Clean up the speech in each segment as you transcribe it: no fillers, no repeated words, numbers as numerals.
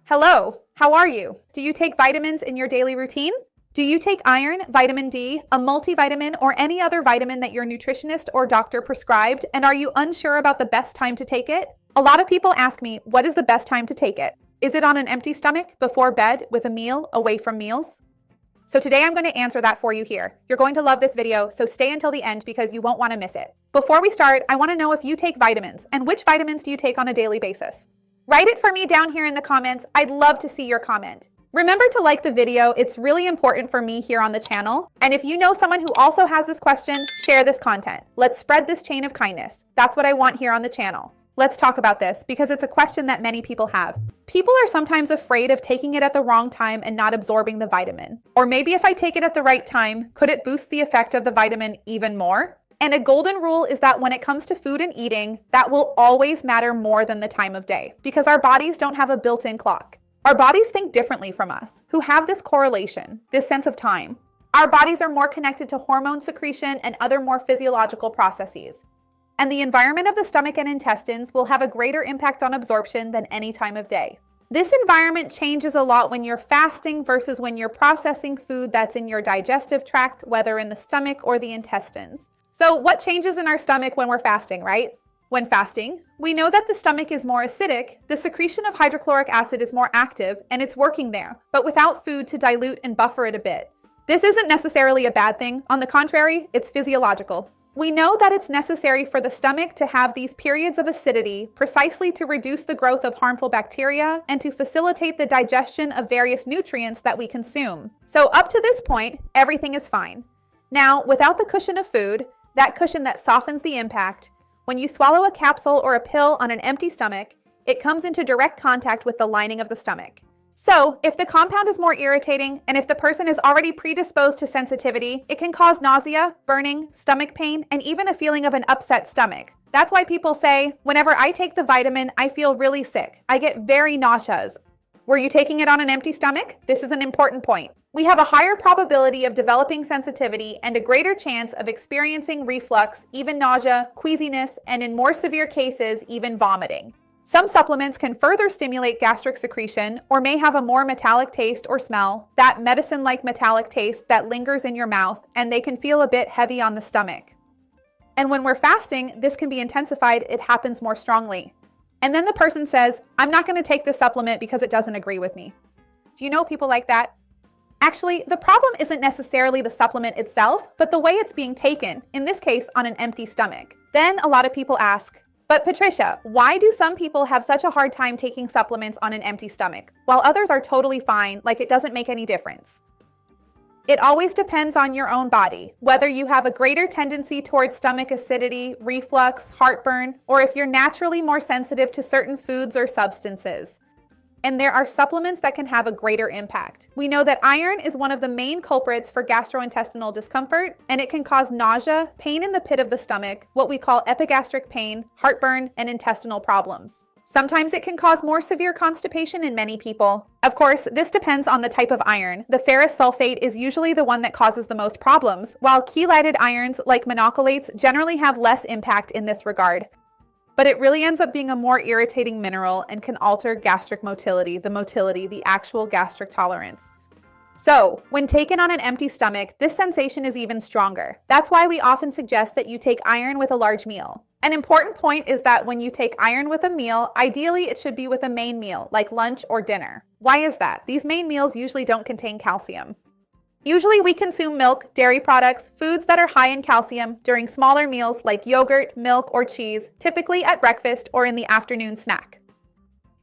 Hello, how are you? Do you take vitamins in your daily routine? Do you take iron, vitamin D, a multivitamin, or any other vitamin that your nutritionist or doctor prescribed, and are you unsure about the best time to take it? A lot of people ask me, what is the best time to take it? Is it on an empty stomach, before bed, with a meal, away from meals? So today I'm going to answer that for you here. You're going to love this video, so stay until the end because you won't want to miss it. Before we start, I want to know if you take vitamins, and which vitamins do you take on a daily basis? Write it for me down here in the comments. I'd love to see your comment. Remember to like the video. It's really important for me here on the channel. And if you know someone who also has this question, share this content. Let's spread this chain of kindness. That's what I want here on the channel. Let's talk about this because it's a question that many people have. People are sometimes afraid of taking it at the wrong time and not absorbing the vitamin. Or maybe if I take it at the right time, could it boost the effect of the vitamin even more? And a golden rule is that when it comes to food and eating, that will always matter more than the time of day because our bodies don't have a built-in clock. Our bodies think differently from us, who have this correlation, this sense of time. Our bodies are more connected to hormone secretion and other more physiological processes. And the environment of the stomach and intestines will have a greater impact on absorption than any time of day. This environment changes a lot when you're fasting versus when you're processing food that's in your digestive tract, whether in the stomach or the intestines. So what changes in our stomach when we're fasting, right? When fasting, we know that the stomach is more acidic, the secretion of hydrochloric acid is more active, and it's working there, but without food to dilute and buffer it a bit. This isn't necessarily a bad thing. On the contrary, it's physiological. We know that it's necessary for the stomach to have these periods of acidity precisely to reduce the growth of harmful bacteria and to facilitate the digestion of various nutrients that we consume. So up to this point, everything is fine. Now, without the cushion of food, that cushion that softens the impact, when you swallow a capsule or a pill on an empty stomach, it comes into direct contact with the lining of the stomach. So, if the compound is more irritating, and if the person is already predisposed to sensitivity, it can cause nausea, burning, stomach pain, and even a feeling of an upset stomach. That's why people say, whenever I take the vitamin, I feel really sick. I get very nauseous. Were you taking it on an empty stomach? This is an important point. We have a higher probability of developing sensitivity and a greater chance of experiencing reflux, even nausea, queasiness, and in more severe cases, even vomiting. Some supplements can further stimulate gastric secretion or may have a more metallic taste or smell, that medicine-like metallic taste that lingers in your mouth, and they can feel a bit heavy on the stomach. And when we're fasting, this can be intensified. It happens more strongly. And then the person says, I'm not going to take this supplement because it doesn't agree with me. Do you know people like that? Actually, the problem isn't necessarily the supplement itself, but the way it's being taken, in this case on an empty stomach. Then a lot of people ask, but Patricia, why do some people have such a hard time taking supplements on an empty stomach, while others are totally fine, like it doesn't make any difference? It always depends on your own body, whether you have a greater tendency towards stomach acidity, reflux, heartburn, or if you're naturally more sensitive to certain foods or substances. And there are supplements that can have a greater impact. We know that iron is one of the main culprits for gastrointestinal discomfort, and it can cause nausea, pain in the pit of the stomach, what we call epigastric pain, heartburn, and intestinal problems. Sometimes it can cause more severe constipation in many people. Of course, this depends on the type of iron. The ferrous sulfate is usually the one that causes the most problems, while chelated irons like monocolates generally have less impact in this regard. But it really ends up being a more irritating mineral and can alter gastric motility, the actual gastric tolerance. So, when taken on an empty stomach, this sensation is even stronger. That's why we often suggest that you take iron with a large meal. An important point is that when you take iron with a meal, ideally it should be with a main meal, like lunch or dinner. Why is that? These main meals usually don't contain calcium. Usually we consume milk, dairy products, foods that are high in calcium during smaller meals like yogurt, milk, or cheese, typically at breakfast or in the afternoon snack.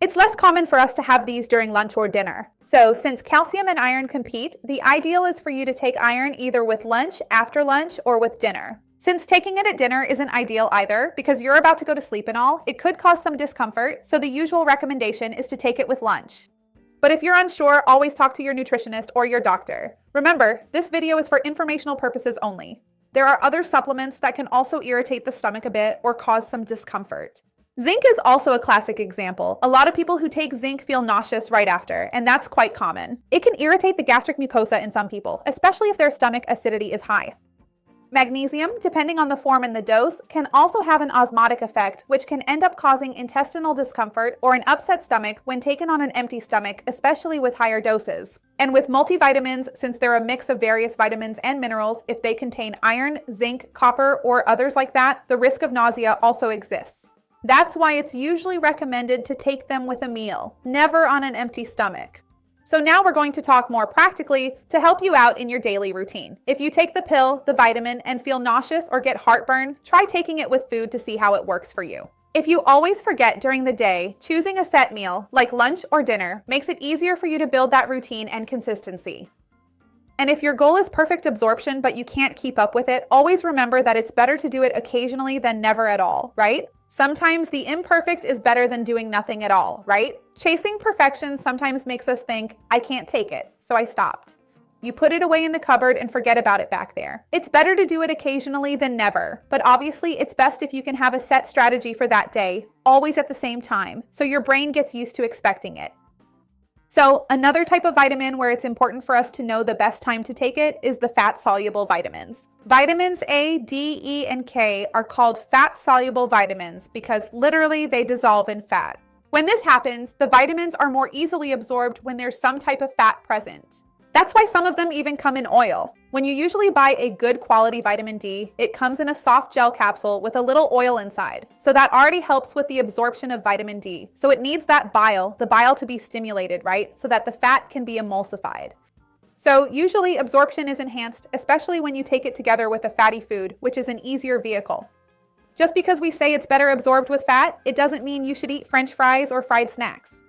It's less common for us to have these during lunch or dinner. So since calcium and iron compete, the ideal is for you to take iron either with lunch, after lunch, or with dinner. Since taking it at dinner isn't ideal either, because you're about to go to sleep and all, it could cause some discomfort, so the usual recommendation is to take it with lunch. But if you're unsure, always talk to your nutritionist or your doctor. Remember, this video is for informational purposes only. There are other supplements that can also irritate the stomach a bit or cause some discomfort. Zinc is also a classic example. A lot of people who take zinc feel nauseous right after, and that's quite common. It can irritate the gastric mucosa in some people, especially if their stomach acidity is high. Magnesium, depending on the form and the dose, can also have an osmotic effect, which can end up causing intestinal discomfort or an upset stomach when taken on an empty stomach, especially with higher doses. And with multivitamins, since they're a mix of various vitamins and minerals, if they contain iron, zinc, copper, or others like that, the risk of nausea also exists. That's why it's usually recommended to take them with a meal, never on an empty stomach. So now we're going to talk more practically to help you out in your daily routine. If you take the pill, the vitamin, and feel nauseous or get heartburn, try taking it with food to see how it works for you. If you always forget during the day, choosing a set meal, like lunch or dinner, makes it easier for you to build that routine and consistency. And if your goal is perfect absorption but you can't keep up with it, always remember that it's better to do it occasionally than never at all, right? Sometimes the imperfect is better than doing nothing at all, right? Chasing perfection sometimes makes us think, I can't take it, so I stopped. You put it away in the cupboard and forget about it back there. It's better to do it occasionally than never, but obviously it's best if you can have a set strategy for that day, always at the same time, so your brain gets used to expecting it. So another type of vitamin where it's important for us to know the best time to take it is the fat-soluble vitamins. Vitamins A, D, E, and K are called fat-soluble vitamins because literally they dissolve in fat. When this happens, the vitamins are more easily absorbed when there's some type of fat present. That's why some of them even come in oil. When you usually buy a good quality vitamin D, it comes in a soft gel capsule with a little oil inside. So that already helps with the absorption of vitamin D. So it needs that bile, the bile to be stimulated, right? So that the fat can be emulsified. So usually absorption is enhanced, especially when you take it together with a fatty food, which is an easier vehicle. Just because we say it's better absorbed with fat, it doesn't mean you should eat French fries or fried snacks.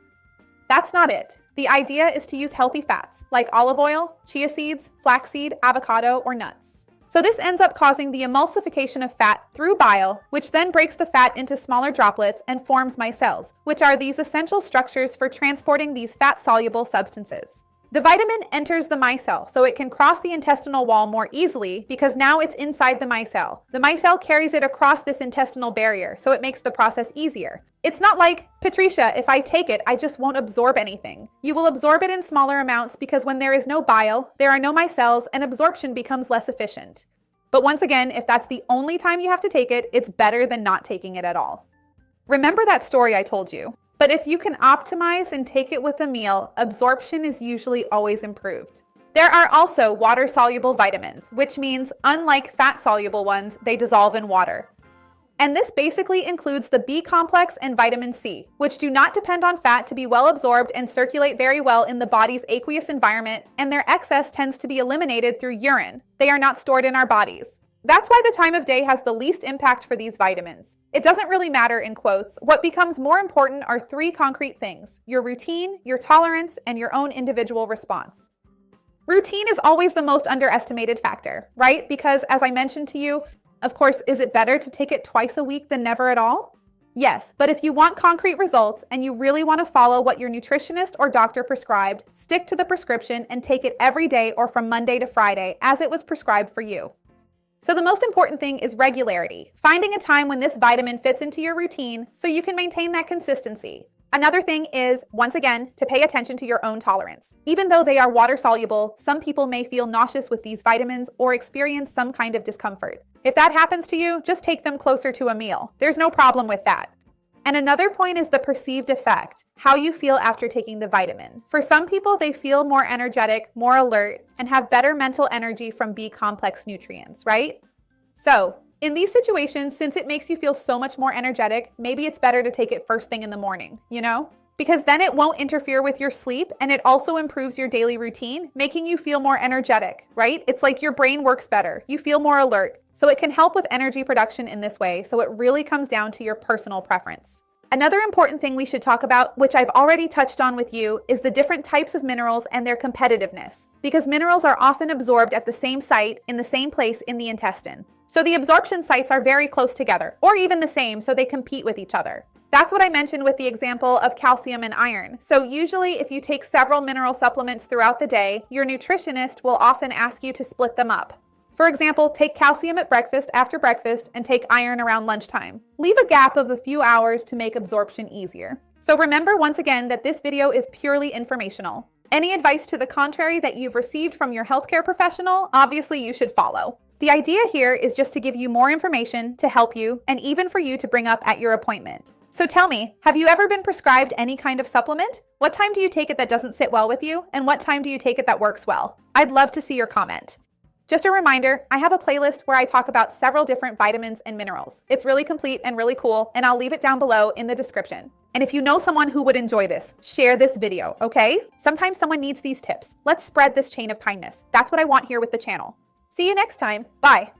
That's not it. The idea is to use healthy fats, like olive oil, chia seeds, flaxseed, avocado, or nuts. So this ends up causing the emulsification of fat through bile, which then breaks the fat into smaller droplets and forms micelles, which are these essential structures for transporting these fat-soluble substances. The vitamin enters the micelle, so it can cross the intestinal wall more easily because now it's inside the micelle. The micelle carries it across this intestinal barrier, so it makes the process easier. It's not like, Patricia, if I take it, I just won't absorb anything. You will absorb it in smaller amounts because when there is no bile, there are no micelles, and absorption becomes less efficient. But once again, if that's the only time you have to take it, it's better than not taking it at all. Remember that story I told you? But if you can optimize and take it with a meal, absorption is usually always improved. There are also water-soluble vitamins, which means unlike fat-soluble ones, they dissolve in water. And this basically includes the B complex and vitamin C, which do not depend on fat to be well absorbed and circulate very well in the body's aqueous environment, and their excess tends to be eliminated through urine. They are not stored in our bodies. That's why the time of day has the least impact for these vitamins. It doesn't really matter in quotes. What becomes more important are three concrete things: your routine, your tolerance, and your own individual response. Routine is always the most underestimated factor, right? Because as I mentioned to you, of course, is it better to take it twice a week than never at all? Yes, but if you want concrete results and you really want to follow what your nutritionist or doctor prescribed, stick to the prescription and take it every day or from Monday to Friday as it was prescribed for you. So the most important thing is regularity, finding a time when this vitamin fits into your routine so you can maintain that consistency. Another thing is, once again, to pay attention to your own tolerance. Even though they are water soluble, some people may feel nauseous with these vitamins or experience some kind of discomfort. If that happens to you, just take them closer to a meal. There's no problem with that. And another point is the perceived effect, how you feel after taking the vitamin. For some people, they feel more energetic, more alert, and have better mental energy from B complex nutrients, right? So, in these situations, since it makes you feel so much more energetic, maybe it's better to take it first thing in the morning, you know? Because then it won't interfere with your sleep, and it also improves your daily routine, making you feel more energetic, right? It's like your brain works better. You feel more alert. So it can help with energy production in this way, so it really comes down to your personal preference. Another important thing we should talk about, which I've already touched on with you, is the different types of minerals and their competitiveness. Because minerals are often absorbed at the same site, in the same place in the intestine. So the absorption sites are very close together, or even the same, so they compete with each other. That's what I mentioned with the example of calcium and iron. So usually if you take several mineral supplements throughout the day, your nutritionist will often ask you to split them up. For example, take calcium at breakfast after breakfast and take iron around lunchtime. Leave a gap of a few hours to make absorption easier. So remember once again that this video is purely informational. Any advice to the contrary that you've received from your healthcare professional, obviously you should follow. The idea here is just to give you more information to help you and even for you to bring up at your appointment. So tell me, have you ever been prescribed any kind of supplement? What time do you take it that doesn't sit well with you? And what time do you take it that works well? I'd love to see your comment. Just a reminder, I have a playlist where I talk about several different vitamins and minerals. It's really complete and really cool, and I'll leave it down below in the description. And if you know someone who would enjoy this, share this video, okay? Sometimes someone needs these tips. Let's spread this chain of kindness. That's what I want here with the channel. See you next time. Bye.